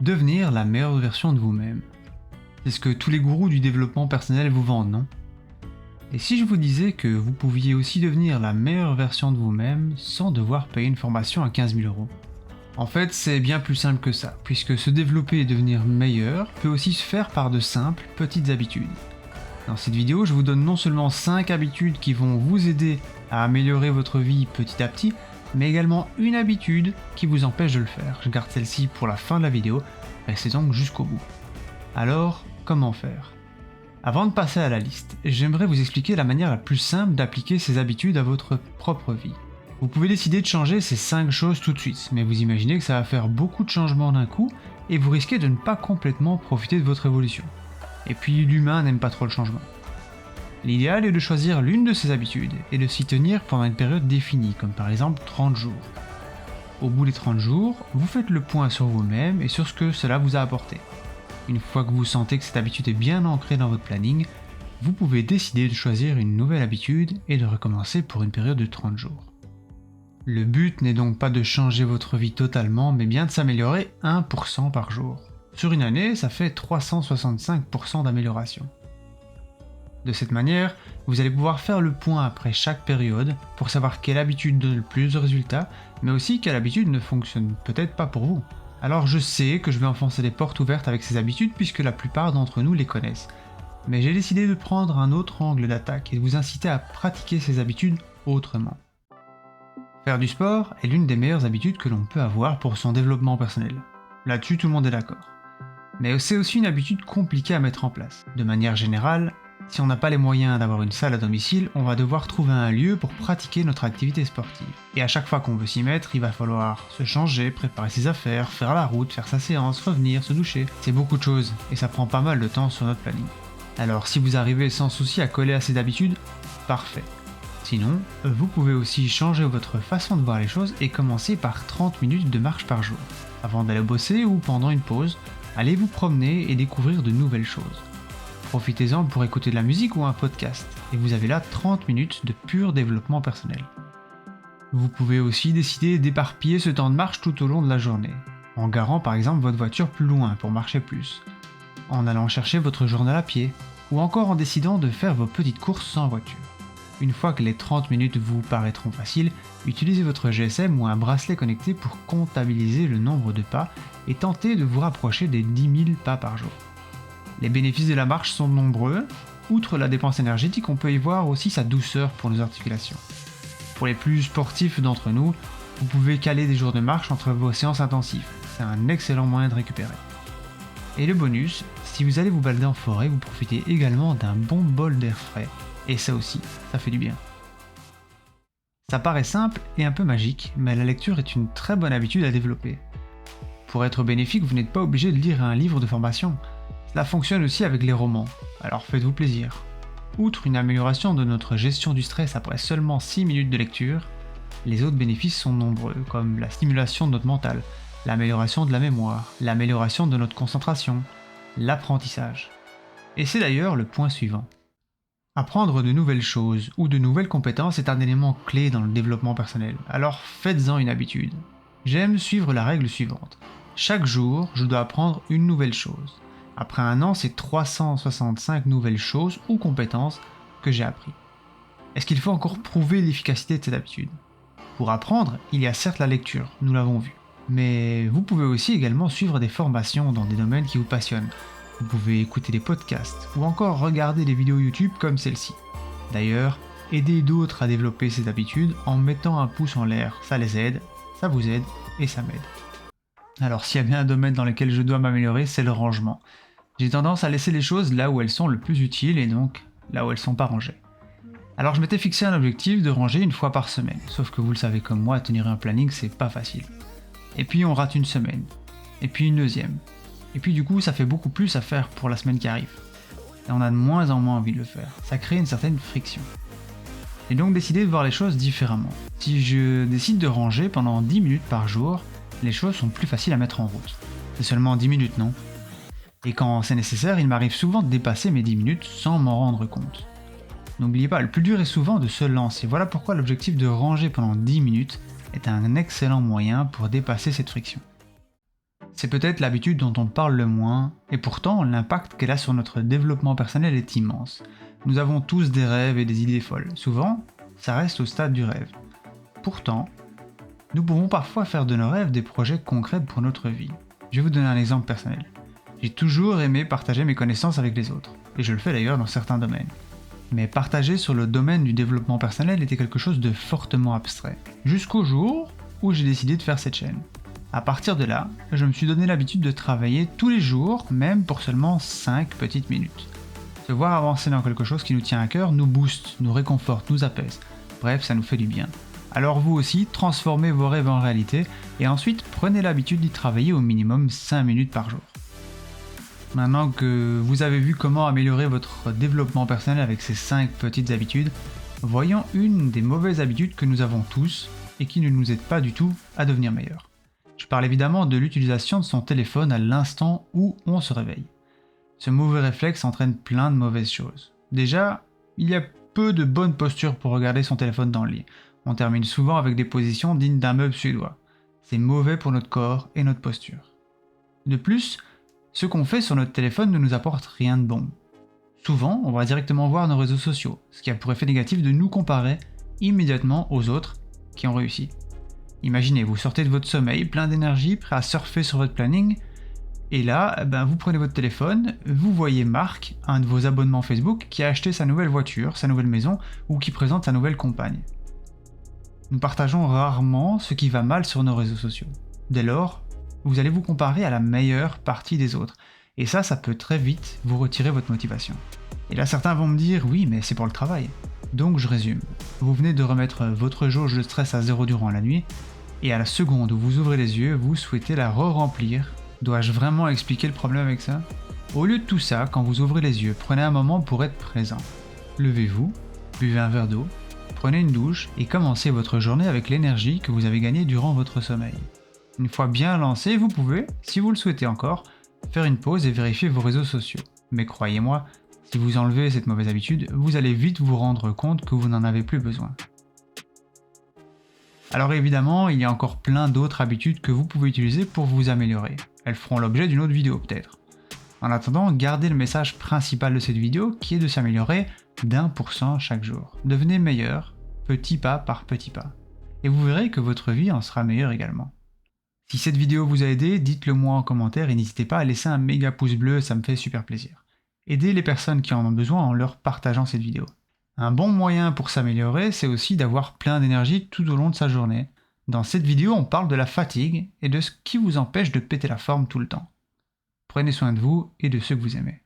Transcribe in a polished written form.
Devenir la meilleure version de vous-même. C'est ce que tous les gourous du développement personnel vous vendent, non? Et si je vous disais que vous pouviez aussi devenir la meilleure version de vous-même sans devoir payer une formation à 15 000 euros? En fait, c'est bien plus simple que ça, puisque se développer et devenir meilleur peut aussi se faire par de simples, petites habitudes. Dans cette vidéo, je vous donne non seulement 5 habitudes qui vont vous aider à améliorer votre vie petit à petit, mais également une habitude qui vous empêche de le faire. Je garde celle-ci pour la fin de la vidéo, restez donc jusqu'au bout. Alors, comment faire? Avant de passer à la liste, j'aimerais vous expliquer la manière la plus simple d'appliquer ces habitudes à votre propre vie. Vous pouvez décider de changer ces 5 choses tout de suite, mais vous imaginez que ça va faire beaucoup de changements d'un coup et vous risquez de ne pas complètement profiter de votre évolution. Et puis l'humain n'aime pas trop le changement. L'idéal est de choisir l'une de ces habitudes et de s'y tenir pendant une période définie, comme par exemple 30 jours. Au bout des 30 jours, vous faites le point sur vous-même et sur ce que cela vous a apporté. Une fois que vous sentez que cette habitude est bien ancrée dans votre planning, vous pouvez décider de choisir une nouvelle habitude et de recommencer pour une période de 30 jours. Le but n'est donc pas de changer votre vie totalement, mais bien de s'améliorer 1% par jour. Sur une année, ça fait 365% d'amélioration. De cette manière, vous allez pouvoir faire le point après chaque période pour savoir quelle habitude donne le plus de résultats, mais aussi quelle habitude ne fonctionne peut-être pas pour vous. Alors je sais que je vais enfoncer les portes ouvertes avec ces habitudes puisque la plupart d'entre nous les connaissent. Mais j'ai décidé de prendre un autre angle d'attaque et de vous inciter à pratiquer ces habitudes autrement. Faire du sport est l'une des meilleures habitudes que l'on peut avoir pour son développement personnel. Là-dessus, tout le monde est d'accord. Mais c'est aussi une habitude compliquée à mettre en place. De manière générale, si on n'a pas les moyens d'avoir une salle à domicile, on va devoir trouver un lieu pour pratiquer notre activité sportive. Et à chaque fois qu'on veut s'y mettre, il va falloir se changer, préparer ses affaires, faire la route, faire sa séance, revenir, se doucher. C'est beaucoup de choses, et ça prend pas mal de temps sur notre planning. Alors si vous arrivez sans souci à coller à ces habitudes, parfait. Sinon, vous pouvez aussi changer votre façon de voir les choses et commencer par 30 minutes de marche par jour. Avant d'aller bosser ou pendant une pause, allez vous promener et découvrir de nouvelles choses. Profitez-en pour écouter de la musique ou un podcast, et vous avez là 30 minutes de pur développement personnel. Vous pouvez aussi décider d'éparpiller ce temps de marche tout au long de la journée, en garant par exemple votre voiture plus loin pour marcher plus, en allant chercher votre journal à pied, ou encore en décidant de faire vos petites courses sans voiture. Une fois que les 30 minutes vous paraîtront faciles, utilisez votre GSM ou un bracelet connecté pour comptabiliser le nombre de pas et tentez de vous rapprocher des 10 000 pas par jour. Les bénéfices de la marche sont nombreux. Outre la dépense énergétique, on peut y voir aussi sa douceur pour nos articulations. Pour les plus sportifs d'entre nous, vous pouvez caler des jours de marche entre vos séances intensives. C'est un excellent moyen de récupérer. Et le bonus, si vous allez vous balader en forêt, vous profitez également d'un bon bol d'air frais. Et ça aussi, ça fait du bien. Ça paraît simple et un peu magique, mais la lecture est une très bonne habitude à développer. Pour être bénéfique, vous n'êtes pas obligé de lire un livre de formation. Cela fonctionne aussi avec les romans, alors faites-vous plaisir. Outre une amélioration de notre gestion du stress après seulement 6 minutes de lecture, les autres bénéfices sont nombreux, comme la stimulation de notre mental, l'amélioration de la mémoire, l'amélioration de notre concentration, l'apprentissage. Et c'est d'ailleurs le point suivant. Apprendre de nouvelles choses ou de nouvelles compétences est un élément clé dans le développement personnel, alors faites-en une habitude. J'aime suivre la règle suivante. Chaque jour, je dois apprendre une nouvelle chose. Après un an, c'est 365 nouvelles choses ou compétences que j'ai appris. Est-ce qu'il faut encore prouver l'efficacité de cette habitude? Pour apprendre, il y a certes la lecture, nous l'avons vu. Mais vous pouvez aussi également suivre des formations dans des domaines qui vous passionnent. Vous pouvez écouter des podcasts ou encore regarder des vidéos YouTube comme celle-ci. D'ailleurs, aidez d'autres à développer ces habitudes en mettant un pouce en l'air. Ça les aide, ça vous aide et ça m'aide. Alors s'il y a bien un domaine dans lequel je dois m'améliorer, c'est le rangement. J'ai tendance à laisser les choses là où elles sont le plus utiles et donc là où elles sont pas rangées. Alors je m'étais fixé un objectif de ranger une fois par semaine, sauf que vous le savez comme moi, tenir un planning c'est pas facile. Et puis on rate une semaine, et puis une deuxième. Et puis du coup ça fait beaucoup plus à faire pour la semaine qui arrive. Et on a de moins en moins envie de le faire. Ça crée une certaine friction. J'ai donc décidé de voir les choses différemment. Si je décide de ranger pendant 10 minutes par jour, les choses sont plus faciles à mettre en route. C'est seulement 10 minutes, non? Et quand c'est nécessaire, il m'arrive souvent de dépasser mes 10 minutes sans m'en rendre compte. N'oubliez pas, le plus dur est souvent de se lancer. Voilà pourquoi l'objectif de ranger pendant 10 minutes est un excellent moyen pour dépasser cette friction. C'est peut-être l'habitude dont on parle le moins, et pourtant l'impact qu'elle a sur notre développement personnel est immense. Nous avons tous des rêves et des idées folles. Souvent, ça reste au stade du rêve. Pourtant, nous pouvons parfois faire de nos rêves des projets concrets pour notre vie. Je vais vous donner un exemple personnel. J'ai toujours aimé partager mes connaissances avec les autres, et je le fais d'ailleurs dans certains domaines. Mais partager sur le domaine du développement personnel était quelque chose de fortement abstrait, jusqu'au jour où j'ai décidé de faire cette chaîne. À partir de là, je me suis donné l'habitude de travailler tous les jours, même pour seulement 5 petites minutes. Se voir avancer dans quelque chose qui nous tient à cœur nous booste, nous réconforte, nous apaise. Bref, ça nous fait du bien. Alors vous aussi, transformez vos rêves en réalité et ensuite prenez l'habitude d'y travailler au minimum 5 minutes par jour. Maintenant que vous avez vu comment améliorer votre développement personnel avec ces 5 petites habitudes, voyons une des mauvaises habitudes que nous avons tous et qui ne nous aide pas du tout à devenir meilleurs. Je parle évidemment de l'utilisation de son téléphone à l'instant où on se réveille. Ce mauvais réflexe entraîne plein de mauvaises choses. Déjà, il y a peu de bonnes postures pour regarder son téléphone dans le lit. On termine souvent avec des positions dignes d'un meuble suédois. C'est mauvais pour notre corps et notre posture. De plus, ce qu'on fait sur notre téléphone ne nous apporte rien de bon. Souvent, on va directement voir nos réseaux sociaux, ce qui a pour effet négatif de nous comparer immédiatement aux autres qui ont réussi. Imaginez, vous sortez de votre sommeil, plein d'énergie, prêt à surfer sur votre planning, et là, vous prenez votre téléphone, vous voyez Marc, un de vos abonnements Facebook, qui a acheté sa nouvelle voiture, sa nouvelle maison, ou qui présente sa nouvelle compagne. Nous partageons rarement ce qui va mal sur nos réseaux sociaux. Dès lors, vous allez vous comparer à la meilleure partie des autres, et ça peut très vite vous retirer votre motivation. Et là, certains vont me dire, oui, mais c'est pour le travail. Donc je résume, vous venez de remettre votre jauge de stress à 0 durant la nuit, et à la seconde où vous ouvrez les yeux, vous souhaitez la re-remplir. Dois-je vraiment expliquer le problème avec ça? Au lieu de tout ça, quand vous ouvrez les yeux, prenez un moment pour être présent. Levez-vous, buvez un verre d'eau, prenez une douche et commencez votre journée avec l'énergie que vous avez gagnée durant votre sommeil. Une fois bien lancé, vous pouvez, si vous le souhaitez encore, faire une pause et vérifier vos réseaux sociaux. Mais croyez-moi, si vous enlevez cette mauvaise habitude, vous allez vite vous rendre compte que vous n'en avez plus besoin. Alors évidemment, il y a encore plein d'autres habitudes que vous pouvez utiliser pour vous améliorer. Elles feront l'objet d'une autre vidéo peut-être. En attendant, gardez le message principal de cette vidéo qui est de s'améliorer d'1% chaque jour. Devenez meilleur, petit pas par petit pas. Et vous verrez que votre vie en sera meilleure également. Si cette vidéo vous a aidé, dites-le moi en commentaire et n'hésitez pas à laisser un méga pouce bleu, ça me fait super plaisir. Aidez les personnes qui en ont besoin en leur partageant cette vidéo. Un bon moyen pour s'améliorer, c'est aussi d'avoir plein d'énergie tout au long de sa journée. Dans cette vidéo, on parle de la fatigue et de ce qui vous empêche de péter la forme tout le temps. Prenez soin de vous et de ceux que vous aimez.